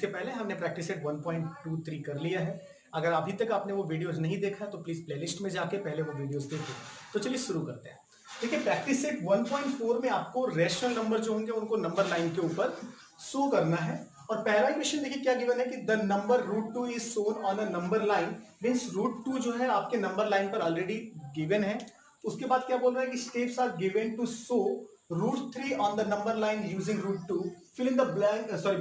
इसके पहले हमने प्रैक्टिस सेट 1.23 कर लिया है। अगर अभी तक आपने वो वीडियोस नहीं देखा तो प्लीज प्लेलिस्ट में जाके पहले वो वीडियोस देखिए। तो चलिए शुरू करते हैं। देखिए प्रैक्टिस सेट 1.4 में आपको रेशनल नंबर जो होंगे उनको नंबर लाइन के ऊपर शो करना है। और पहला क्वेश्चन देखिए क्या गिवन है कि the number √2 is shown on a number line, means √2 जो है आपके नंबर लाइन पर ऑलरेडी गिवन है। उसके बाद क्या बोल रहा है कि steps are given to show √3 on the number line using √2, fill in the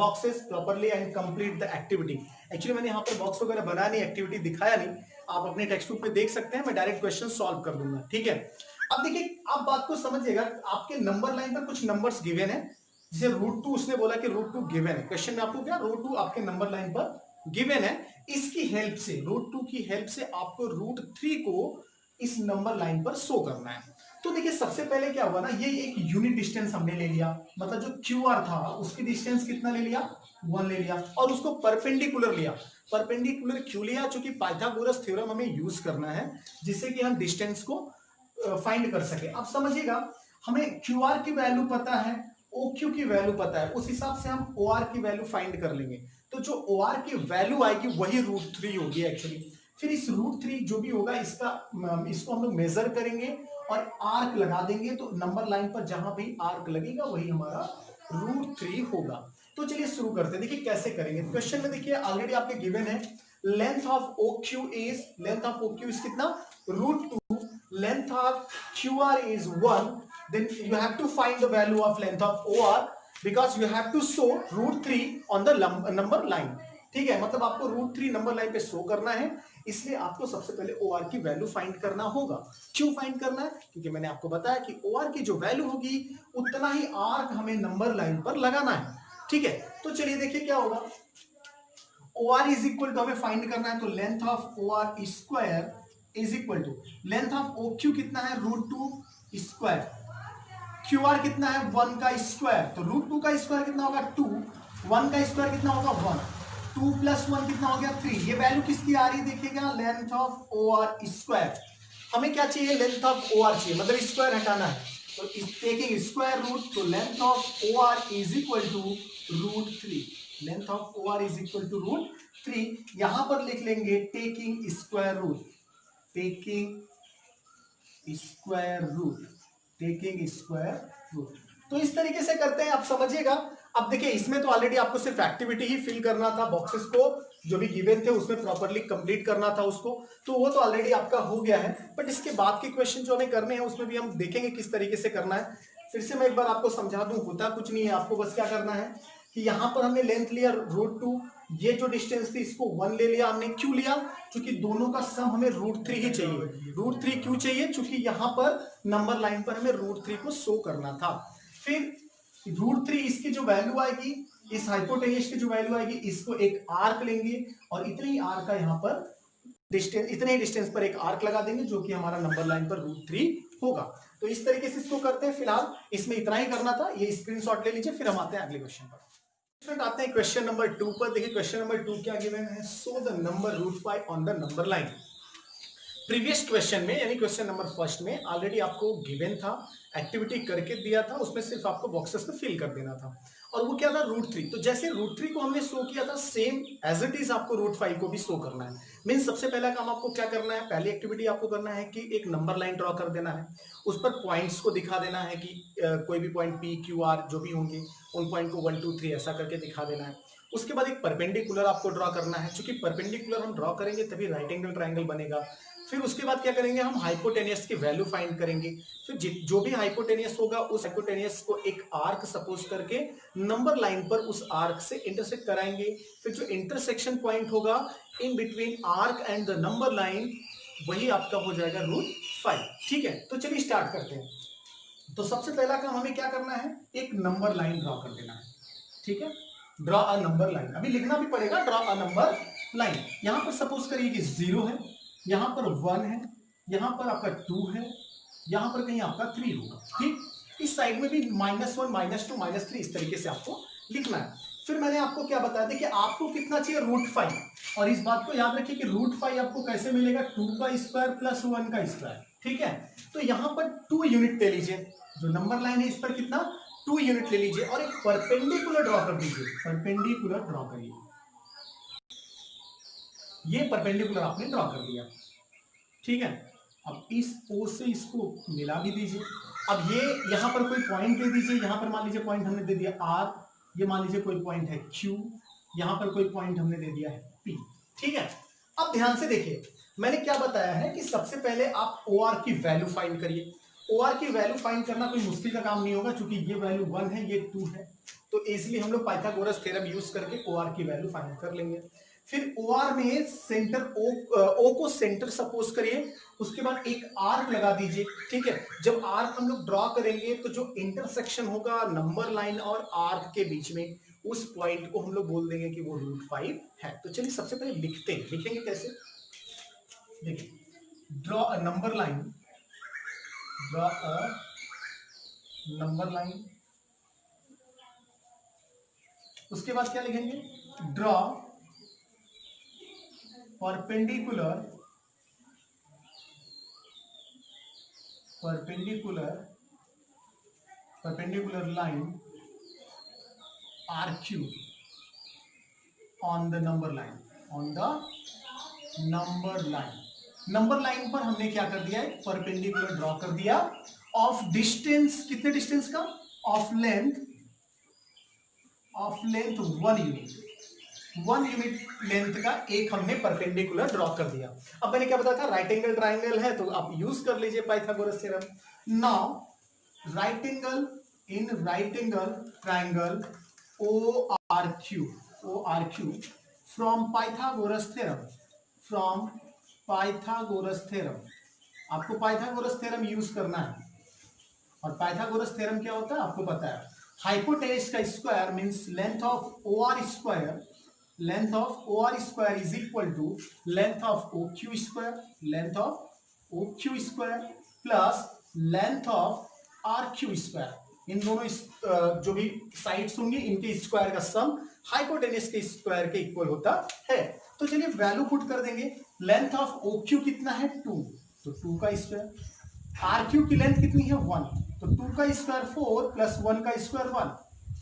boxes properly and complete the activity। Actually मैंने यहाँ पर बॉक्स वगैरह बनाया नहीं, एक्टिविटी दिखाया नहीं, आप अपने टेक्स्ट बुक में देख सकते हैं, मैं डायरेक्ट क्वेश्चन सॉल्व कर दूंगा। ठीक है, अब देखिए आप बात को समझिएगा, आपके नंबर लाइन पर कुछ नंबर्स गिवन है, जैसे √2 उसने बोला कि √2 गिवन है, क्वेश्चन में आपको क्या √2 आपके नंबर लाइन पर गिवन है, इसकी हेल्प से √2 की हेल्प से आपको √3 को इस नंबर लाइन पर शो करना है। तो देखिए सबसे पहले क्या हुआ ना, ये एक यूनिट डिस्टेंस हमने ले लिया, मतलब जो QR था उसकी डिस्टेंस कितना ले लिया, 1 ले लिया, और उसको परपेंडिकुलर लिया। परपेंडिकुलर क्यों लिया? क्योंकि पाइथागोरस थ्योरम हमें यूज करना है जिससे कि हम डिस्टेंस को फाइंड कर सके। अब समझिएगा, हमें QR की वैल्यू पता है, OQ की वैल्यू पता है, उस हिसाब से हम OR की वैल्यू फाइंड कर लेंगे। तो जो OR की वैल्यू आएगी वही √3 होगी एक्चुअली। फिर इस √3 जो भी होगा इसको हम लोग मेजर करेंगे और आर्क लगा देंगे, तो नंबर लाइन पर जहां भी आर्क लगेगा वही हमारा √3 होगा। तो चलिए शुरू करते हैं। देखिए कैसे करेंगे, क्वेश्चन में देखिए ऑलरेडी आपके गिवन है लेंथ ऑफ OQ इज कितना, √2, length of QR is 1, then you have to find the value of length of OR because you have to show √3 on the number line। ठीक है, मतलब आपको √3 number line पे show करना है, इसलिए आपको सबसे पहले OR की वैल्यू फाइंड करना होगा। क्यों फाइंड करना है? क्योंकि मैंने आपको बताया कि OR की जो वैल्यू होगी उतना ही आर्क हमें नंबर लाइन पर लगाना है। ठीक है, तो चलिए देखिए क्या होगा, OR इज इक्वल टू हमें फाइंड करना है, तो length of OR square is equal to length of OQ कितना है, √2 स्क्वायर, QR कितना है 1 का स्क्वायर, तो √2 का स्क्वायर कितना होगा 2, 1 का स्क्वायर कितना होगा 1, 2 + 1 कितना हो गया 3। ये वैल्यू किसकी आ रही है देखिएगा, लेंथ ऑफ OR स्क्वायर। हमें क्या चाहिए, लेंथ ऑफ OR चाहिए, मतलब स्क्वायर हटाना है, तो टेकिंग स्क्वायर रूट, तो length of OR is equal to √3, length of OR is equal to √3। यहां पर लिख लेंगे taking square root, taking square root, taking square root. तो इस तरीके से करते हैं, आप समझिएगा। अब देखिए इसमें तो ऑलरेडी आपको सिर्फ एक्टिविटी ही फिल करना था, बॉक्सेस को जो भी गिवन थे उसमें प्रॉपर्ली कंप्लीट करना था उसको, तो वो तो ऑलरेडी आपका हो गया है। बट इसके बाद के क्वेश्चन जो हमें करने हैं उसमें भी हम देखेंगे किस तरीके से करना है। फिर से मैं एक बार आपको समझा दूं, होता कुछ नहीं है, आपको बस क्या करना है कि यहाँ पर हमने लेंथ लिया √2, ये जो डिस्टेंस थी इसको 1 ले लिया हमने। क्यों लिया? क्योंकि दोनों का सम हमें √3 ही चाहिए। √3 क्यों चाहिए? क्योंकि यहाँ पर नंबर लाइन पर हमें √3 को शो करना था। फिर √3 इसकी जो वैल्यू आएगी, इस हाइपोटेन्यूज की जो वैल्यू आएगी, इसको एक आर्क लेंगे और इतने ही आर्क का यहाँ पर डिस्टेंस, इतने ही डिस्टेंस पर एक आर्क लगा देंगे जो कि हमारा नंबर लाइन पर √3 होगा। तो इस तरीके से इसको करते हैं। फिलहाल इसमें इतना ही करना था, ये स्क्रीनशॉट ले लीजिए, फिर हम आते हैं अगले क्वेश्चन पर। आते हैं क्वेश्चन नंबर 2 पर। देखिए क्वेश्चन नंबर 2 क्या गिवन है, so the number √5 on the number line. Previous question में यानी क्वेश्चन नंबर फर्स्ट में ऑलरेडी आपको गिवन था, एक्टिविटी करके दिया था, उसमें सिर्फ आपको बॉक्सेस में फिल कर देना था, और वो क्या था √3। तो जैसे √3 को हमने शो किया था, सेम एज इट इज आपको √5 को भी शो करना है। मीन्स सबसे पहला काम आपको क्या करना है, पहली एक्टिविटी आपको करना है कि एक नंबर लाइन ड्रॉ कर देना है, उस पर पॉइंट्स को दिखा देना है कि कोई भी पॉइंट P, Q, R जो भी होंगे उन पॉइंट को 1, 2, 3 ऐसा करके दिखा देना है। उसके बाद एक परपेंडिकुलर आपको ड्रॉ करना है, क्योंकि परपेंडिकुलर हम ड्रॉ करेंगे तभी राइट एंगल ट्राइंगल बनेगा। फिर उसके बाद क्या करेंगे, हम हाइपोटेनियस की वैल्यू फाइंड करेंगे। फिर जो भी हाइपोटेनियस होगा उस हाइपोटेनियस को एक आर्क सपोज करके नंबर लाइन पर उस आर्क से इंटरसेक्ट कराएंगे। फिर जो इंटरसेक्शन पॉइंट होगा in between arc and the number line, वही आपका हो जाएगा √5। ठीक है, तो चलिए स्टार्ट करते हैं। तो सबसे पहला काम हमें क्या करना है, एक नंबर लाइन ड्रॉ कर देना है। ठीक है, ड्रॉ अ नंबर लाइन, अभी लिखना भी पड़ेगा, ड्रॉ अ नंबर लाइन। यहां पर सपोज करिए कि 0 है, यहां पर 1 है, यहां पर आपका 2 है, यहां पर कहीं आपका 3 होगा। ठीक, इस साइड में भी -1, -2, -3 इस तरीके से आपको लिखना है। फिर मैंने आपको क्या बताया, देखिए आपको कितना चाहिए √5, और इस बात को याद रखिए कि √5 आपको कैसे मिलेगा, 2 का स्क्वायर प्लस 1 का स्क्वायर। ठीक है, तो यहां पर 2 यूनिट ले लीजिए, जो नंबर लाइन है इस पर कितना 2 यूनिट ले लीजिए, और एक परपेंडिकुलर ड्रॉ कर दीजिए, परपेंडिकुलर ड्रॉ करिए। ये परपेंडिकुलर आपने ड्रॉ कर दिया, ठीक है। अब इस ओ से इसको मिला भी दीजिए। अब ये यहां पर कोई पॉइंट दे दीजिए, यहां पर मान लीजिए पॉइंट हमने दे दिया आर, ये मान लीजिए कोई पॉइंट है क्यू, यहां पर कोई पॉइंट हमने दे दिया है पी, ठीक है। अब ध्यान से देखिए, मैंने क्या बताया है कि सबसे पहले आप ओ आर की वैल्यू फाइंड करिए। ओ आर की वैल्यू फाइंड करना कोई मुश्किल का काम नहीं होगा, क्योंकि ये वैल्यू 1 है, ये 2 है, तो इजिली हम लोग पाइथागोरस थ्योरम यूज करके ओ आर की वैल्यू फाइंड कर लेंगे। फिर ओ आर में सेंटर ओ को सेंटर सपोज करिए, उसके बाद एक आर्क लगा दीजिए, ठीक है। जब आर्क हम लोग ड्रॉ करेंगे तो जो इंटरसेक्शन होगा नंबर लाइन और आर्क के बीच में, उस पॉइंट को हम लोग बोल देंगे कि वो √5 है। तो चलिए सबसे पहले लिखते हैं, लिखेंगे कैसे, देखिए, draw a number line, draw a number line, उसके बाद क्या लिखेंगे, draw perpendicular, perpendicular line RQ on the number line, on the number line। Number line पर हमने क्या कर दिया है, परपेंडिकुलर ड्रॉ कर दिया, ऑफ डिस्टेंस, कितने डिस्टेंस का, of length 1 unit, 1 unit length का एक हमने परपेंडिकुलर ड्रॉ कर दिया। अब मैंने क्या बताया था, राइट एंगल ट्राइंगल है तो आप यूज कर लीजिए Pythagoras theorem. Now right angle, in right angle triangle ORQ from Pythagoras theorem, from Pythagoras theorem, आपको पाइथागोरस थ्योरम यूज करना है। और पाइथागोरस थ्योरम क्या होता है आपको पता है, हाइपोटेनस का square means length of OR square, length of OR square is equal to length of OQ square, length of OQ square plus length of RQ square. इन दोनों जो भी साइड्स होंगी इनके स्क्वायर का सम हाइपोटेनस के square के equal होता है। तो चलिए वैल्यू पुट कर देंगे, लेंथ ऑफ OQ कितना है 2, तो 2 का स्क्वायर, RQ की लेंथ कितनी है 1, तो 2 का स्क्वायर 4 प्लस 1 का स्क्वायर 1,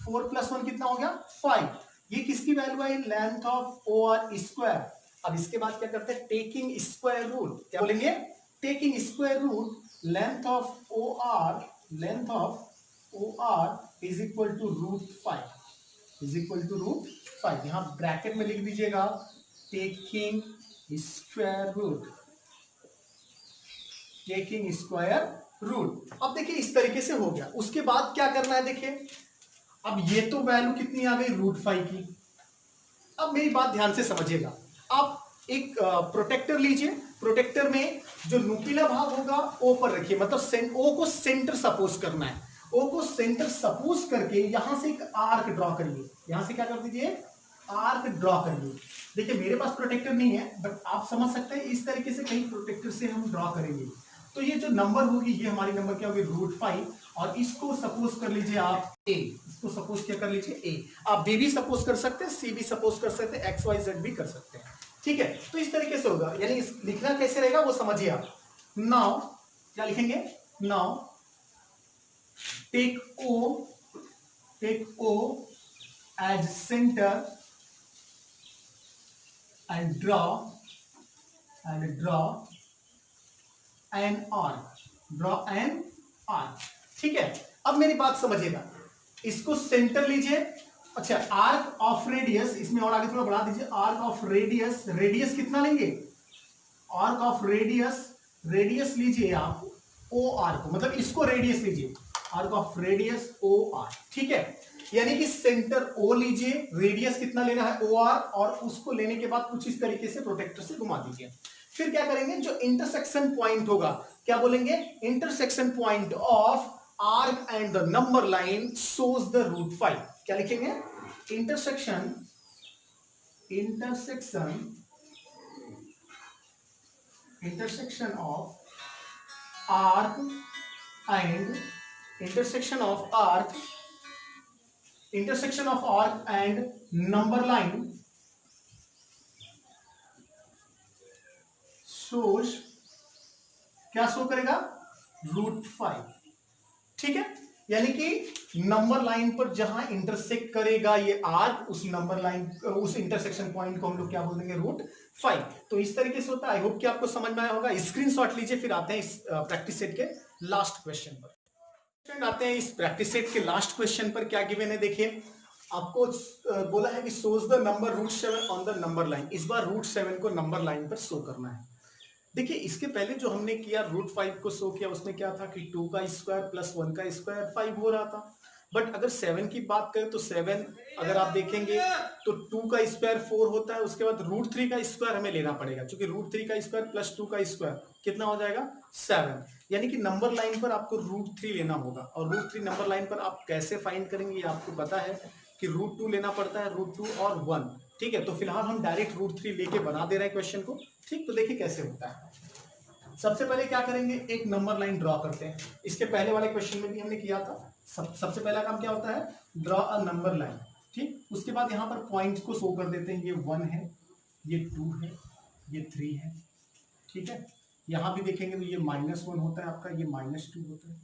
4 प्लस 1 कितना हो गया 5। ये किसकी वैल्यू है, लेंथ ऑफ OR स्क्वायर। अब इसके बाद क्या करते हैं, टेकिंग स्क्वायर रूट, क्या बोलेंगे, taking square root length of OR, length of OR is equal to √5, is equal to √5। यहां ब्रैकेट में लिख दीजिएगा taking square root, taking square root. अब देखिए इस तरीके से हो गया। उसके बाद क्या करना है, देखिए अब ये तो वैल्यू कितनी आ गई √5 की। अब मेरी बात ध्यान से समझिएगा, आप एक प्रोटेक्टर लीजिए, प्रोटेक्टर में जो नुकीला भाग होगा ओ पर रखिए, मतलब ओ को सेंटर सपोज करना है, ओ को सेंटर सपोज करके यहां से एक आर्क ड्रॉ करिए, यहां से क्या कर दीजिए, आर्क ड्रॉ करिए। देखिए मेरे पास प्रोटेक्टर नहीं है, बट आप समझ सकते हैं इस तरीके से कहीं प्रोटेक्टर से हम ड्रॉ करेंगे। तो ये जो नंबर होगी ये हमारी नंबर क्या होगी √5, और इसको सपोज कर लीजिए आप ए, इसको सपोज क्या कर लीजिए ए। आप बी भी सपोज कर सकते हैं, सी भी सपोज कर सकते हैं, XYZ भी कर सकते हैं, ठीक है। तो इस तरीके से होगा, यानी लिखना कैसे रहेगा वो समझिए आप। नाउ क्या लिखेंगे, now take O as center and draw an arc, ठीक है। अब मेरी बात समझिएगा, इसको सेंटर लीजिए, अच्छा आर्क ऑफ रेडियस, इसमें और आगे थोड़ा बढ़ा दीजिए, आर्क ऑफ रेडियस, रेडियस कितना लेंगे, आर्क ऑफ रेडियस, रेडियस लीजिए आप OR को, मतलब इसको रेडियस लीजिए, आर्क ऑफ रेडियस OR, ठीक है। यानी कि सेंटर O लीजिए, रेडियस कितना लेना है OR, और उसको लेने के बाद कुछ इस तरीके से प्रोटेक्टर से घुमा दीजिए। फिर क्या करेंगे, जो इंटरसेक्शन पॉइंट होगा, क्या बोलेंगे, intersection point of arc and the number line shows the √5, क्या लिखेंगे, intersection of arc and number line shows, क्या शो करेगा √5, ठीक है। यानी कि नंबर लाइन पर जहां इंटरसेक्ट करेगा ये आर्क, उस नंबर लाइन, उस इंटरसेक्शन पॉइंट को हम लोग क्या बोल देंगे, √5। तो इस तरीके से होता है। आई होप कि आपको समझ में आया होगा। स्क्रीनशॉट लीजिए, फिर आते हैं इस प्रैक्टिस सेट के लास्ट क्वेश्चन पर। आते हैं इस प्रैक्टिस सेट के लास्ट क्वेश्चन पर। क्या गिवन है देखिए, आपको बोला है कि shows the number √7 on the number line. इस बार √7 को नंबर लाइन पर शो करना है। देखिए इसके पहले जो हमने किया √5 को शो किया, उसमें क्या था कि 2 का स्क्वायर प्लस 1 का स्क्वायर 5 हो रहा था। बट अगर 7 की बात करें तो 7 अगर आप देखेंगे तो 2 का स्क्वायर 4 होता है, उसके बाद √3 का स्क्वायर हमें लेना पड़ेगा, क्योंकि √3 का स्क्वायर प्लस 2 का स्क्वायर कितना हो जाएगा, 7। यानी कि नंबर लाइन पर आपको √3 लेना होगा। और √3 नंबर लाइन पर आप कैसे फाइंड करेंगे, आपको पता है कि √2 लेना पड़ता है, √2 और 1। ठीक है, तो फिलहाल हम डायरेक्ट √3 लेके बना दे रहे हैं क्वेश्चन को। ठीक, तो देखिए कैसे होता है। सबसे पहले क्या करेंगे, एक नंबर लाइन ड्रॉ करते हैं। इसके पहले वाले क्वेश्चन में भी हमने किया था। सबसे पहला काम क्या होता है, ड्रॉ अ नंबर लाइन। ठीक, उसके बाद यहाँ पर पॉइंट्स को शो कर देते हैं। ये 1 है, ये 2 है, ये 3 है। ठीक है, यहाँ भी देखेंगे तो ये -1 होता है आपका, ये -2 होता है।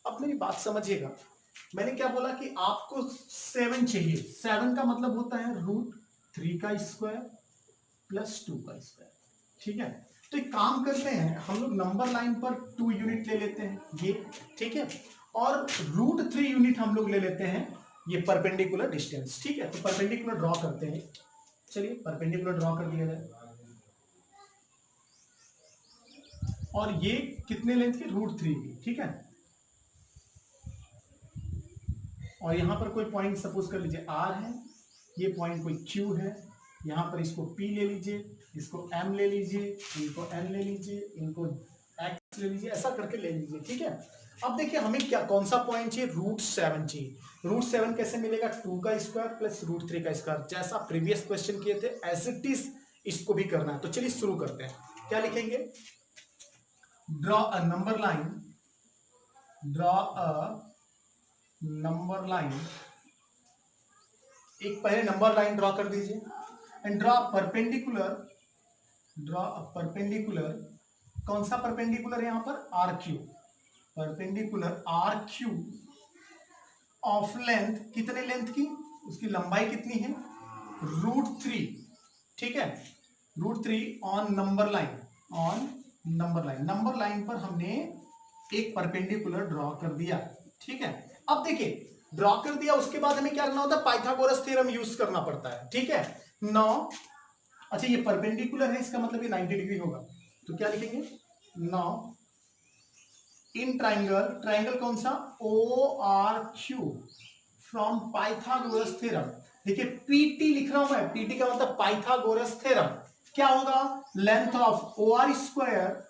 अब मेरी बात समझिएगा, मैंने क्या बोला कि आपको 7 चाहिए। 7 का मतलब होता है √3 का स्क्वायर प्लस 2 का स्क्वायर। ठीक है, तो एक काम करते हैं, हम लोग नंबर लाइन पर 2 यूनिट ले लेते हैं ये। ठीक है, और √3 यूनिट हम लोग ले लेते हैं ये परपेंडिकुलर डिस्टेंस। ठीक है, तो परपेंडिकुलर ड्रॉ करते हैं। चलिए परपेंडिकुलर ड्रॉ कर दिया जाए। और ये कितने लेंथ की, √3 की। ठीक है, और यहां पर कोई पॉइंट सपोज कर लीजिए R है, ये पॉइंट कोई Q है, यहां पर इसको P ले लीजिए, इसको M ले लीजिए, इनको N ले लीजिए, इनको X ले लीजिए, ऐसा करके ले लीजिए। ठीक है, अब देखिए हमें क्या कौन सा पॉइंट चाहिए, √7 चाहिए। √7 कैसे मिलेगा, 2 का स्क्वायर प्लस √3 का स्क्वायर। जैसा प्रीवियस क्वेश्चन किए थे एज इट इज इसको भी करना है। तो चलिए शुरू करते हैं। क्या लिखेंगे, draw a number line, draw a number line. एक पहले नंबर लाइन ड्रॉ कर दीजिए and draw perpendicular, draw a perpendicular. कौन सा परपेंडिकुलर है यहां पर, RQ, perpendicular RQ of length, कितने लेंथ की, उसकी लंबाई कितनी है, √3। ठीक है, √3 on number line, on number line. Number line पर हमने एक परपेंडिकुलर ड्रॉ कर दिया। ठीक है, अब देखिए ड्रॉ कर दिया, उसके बाद हमें क्या करना होता है, पाइथागोरस थ्योरम यूज करना पड़ता है। ठीक है, नाउ अच्छा ये परपेंडिकुलर है, इसका मतलब ये 90 डिग्री होगा। तो क्या लिखेंगे, नाउ इन ट्राइंगल, ट्राइंगल कौन सा, ORQ फ्रॉम पाइथागोरस थ्योरम। देखिए PT लिख रहा हूं मैं, PT का मतलब पाइथागोरस थ्योरम। क्या होगा, length of OR square,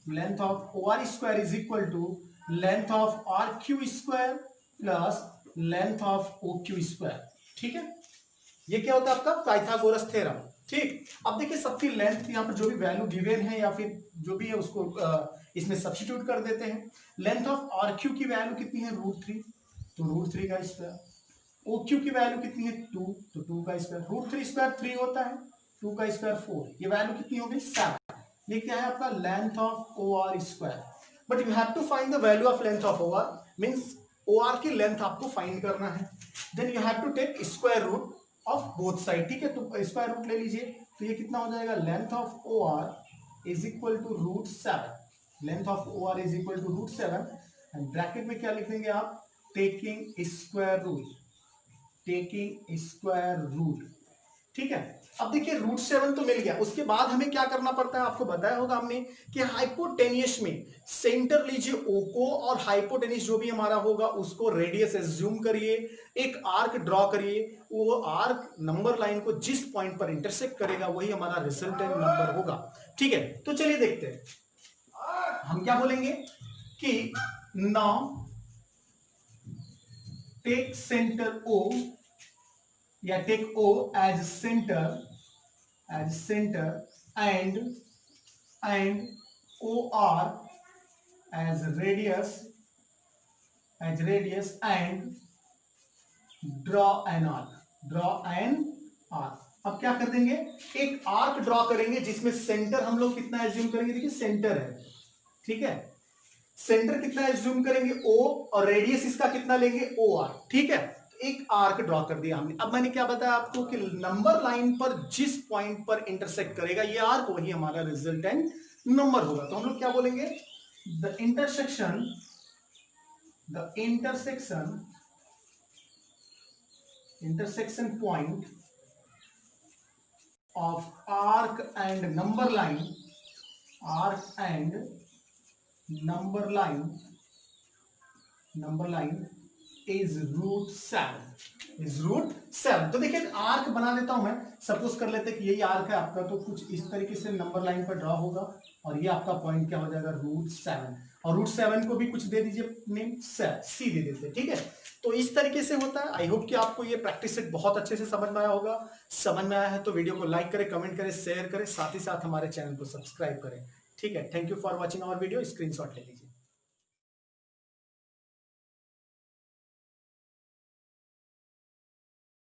length of OR square is equal to length of RQ square plus length of OQ square. ठीक है, ये क्या होता है आपका पाइथागोरस थ्योरम। ठीक, अब देखिए सबकी लेंथ यहाँ पर जो भी वैल्यू गिवन है या फिर जो भी है उसको इसमें सब्स्टिट्यूट कर देते हैं। लेंथ ऑफ RQ की वैल्यू कितनी है, √3, तो √3 का स्क्वायर। OQ की वैल्यू कितनी है, 2, तो 2 का स्क्वायर। √3 स्क्वायर 3 होता है, 2 का स्क्वायर 4, ये वैल्यू कितनी हो गई, 7। ये क्या है आपका length of OR square. But you have to find the value of length of OR, means OR की लेंथ आपको फाइंड करना है। Then you have to take square root of both side. ठीक है, तो स्क्वायर रूट ले लीजिए, तो ये कितना हो जाएगा, length of OR is equal to √7, length of OR is equal to √7 and bracket में क्या लिख देंगे आप, taking square root, taking square root. ठीक है, अब देखिए √7 तो मिल गया, उसके बाद हमें क्या करना पड़ता है, आपको बताया होगा हमने कि हाइपोटेनियस में सेंटर लीजिए O को, और हाइपोटेनियस जो भी हमारा होगा उसको रेडियस एज्यूम करिए, एक आर्क ड्रॉ करिए, वो आर्क नंबर लाइन को जिस पॉइंट पर इंटरसेक्ट करेगा वही हमारा रिजल्टेंट नंबर होगा। ठीक है, तो चलिए देखते हैं हम क्या बोलेंगे कि नाउ टेक सेंटर O, या take O as centre, as center and OR as radius, and draw an arc, draw an arc। अब क्या कर देंगे, एक आर्क ड्रॉ करेंगे जिसमें सेंटर हम लोग कितना एज्यूम करेंगे, देखिए सेंटर है। ठीक है, सेंटर कितना एज्यूम करेंगे O, और रेडियस इसका कितना लेंगे OR, ठीक है। एक आर्क ड्रॉ कर दिया हमने। अब मैंने क्या बताया आपको कि नंबर लाइन पर जिस पॉइंट पर इंटरसेक्ट करेगा ये आर्क, वही हमारा रिजल्टेंट नंबर होगा। तो हम लोग क्या बोलेंगे, the intersection point of arc and number line is root 7। तो देखिए आर्क बना देता हूं मैं। सपोज कर लेते हैं कि यही आर्क है आपका, तो कुछ इस तरीके से नंबर लाइन पर ड्रॉ होगा और ये आपका पॉइंट क्या हो जाएगा, √7। और √7 को भी कुछ दे दीजिए नेम, C दे देते, ठीक है। तो इस तरीके से होता है। आई होप कि आपको ये प्रैक्टिस सेट बहुत अच्छे से समझ में आया होगा। समझ में आया है तो वीडियो को लाइक करें, कमेंट करें, शेयर करें, साथ ही साथ हमारे चैनल को सब्सक्राइब करें, ठीक है। Thank you for watching our video. Screenshot ले लीजिए।